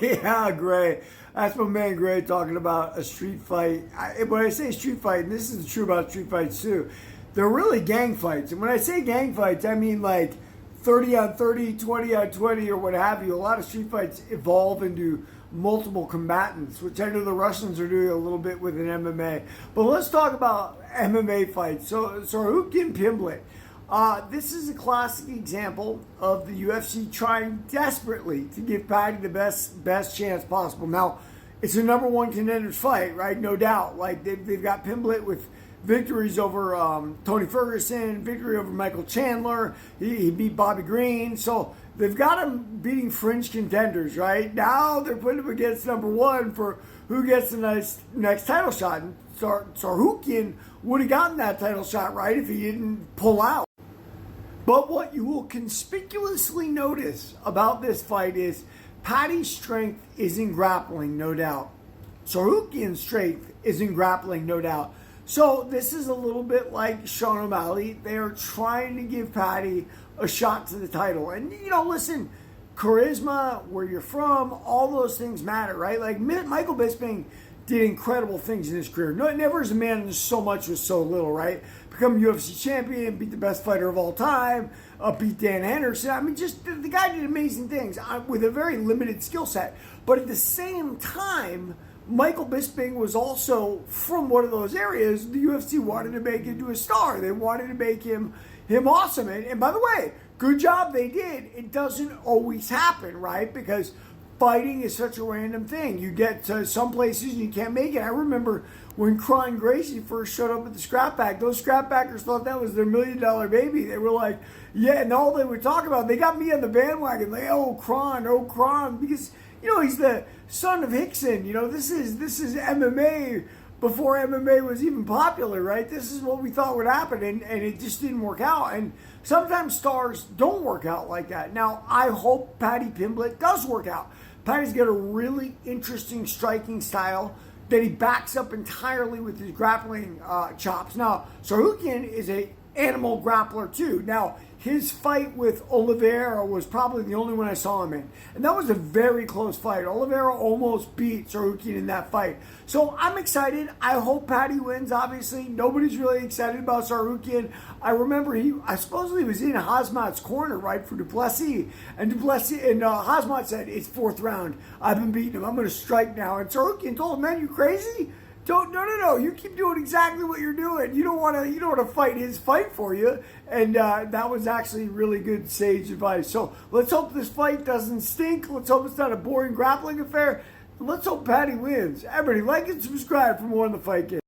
Yeah, Gray. That's my man Gray talking about a street fight. When I say street fight, and this is true about street fights too, they're really gang fights. And when I say gang fights, I mean like 30 on 30, 20 on 20, or what have you. A lot of street fights evolve into multiple combatants, which I know the Russians are doing a little bit with an MMA. But let's talk about MMA fights. So Sarukian Pimblet. This is a classic example of the UFC trying desperately to give Paddy the best chance possible. Now, it's a number one contenders fight, right? No doubt. Like they've got Pimblet with victories over Tony Ferguson, victory over Michael Chandler. He beat Bobby Green. So they've got him beating fringe contenders, right? Now they're putting him against number one for who gets the next title shot. And Sarukian would have gotten that title shot, right, if he didn't pull out. But what you will conspicuously notice about this fight is Paddy's strength is in grappling, no doubt. Sarukian's strength is in grappling, no doubt. So this is a little bit like Sean O'Malley. They are trying to give Paddy a shot to the title. And, listen, charisma, where you're from, all those things matter, right? Like Michael Bisping did incredible things in his career. No, never as a man in so much with so little, right? Become UFC champion, beat the best fighter of all time, beat Dan Henderson. I mean, just the guy did amazing things with a very limited skill set. But at the same time, Michael Bisping was also from one of those areas. The UFC wanted to make him into a star. They wanted to make him awesome. And by the way, good job they did. It doesn't always happen, right? Because fighting is such a random thing. You get to some places and you can't make it. I remember when Crying Gracie first showed up at the Scrap Pack, those Scrap Packers thought that was their $1 million baby. They were like, yeah, and all they would talk about, they got me on the bandwagon. Like, oh, Kron, because, he's the son of Hickson. This is MMA before MMA was even popular, right? This is what we thought would happen, and it just didn't work out. And sometimes stars don't work out like that. Now, I hope Paddy Pimblet does work out. Paddy's got a really interesting striking style that he backs up entirely with his grappling chops. Now, Sarukian is an animal grappler too. Now, his fight with Oliveira was probably the only one I saw him in. And that was a very close fight. Oliveira almost beat Sarukian in that fight. So I'm excited. I hope Paddy wins, obviously. Nobody's really excited about Sarukian. I remember I supposedly was in Hazmat's corner, right, for Duplessis. And Hazmat said, it's fourth round. I've been beating him. I'm going to strike now. And Sarukian told him, man, you crazy? No. You keep doing exactly what you're doing. You don't want to fight his fight for you. And that was actually really good sage advice. So let's hope this fight doesn't stink. Let's hope it's not a boring grappling affair. Let's hope Paddy wins. Everybody like and subscribe for more on the Fight Game.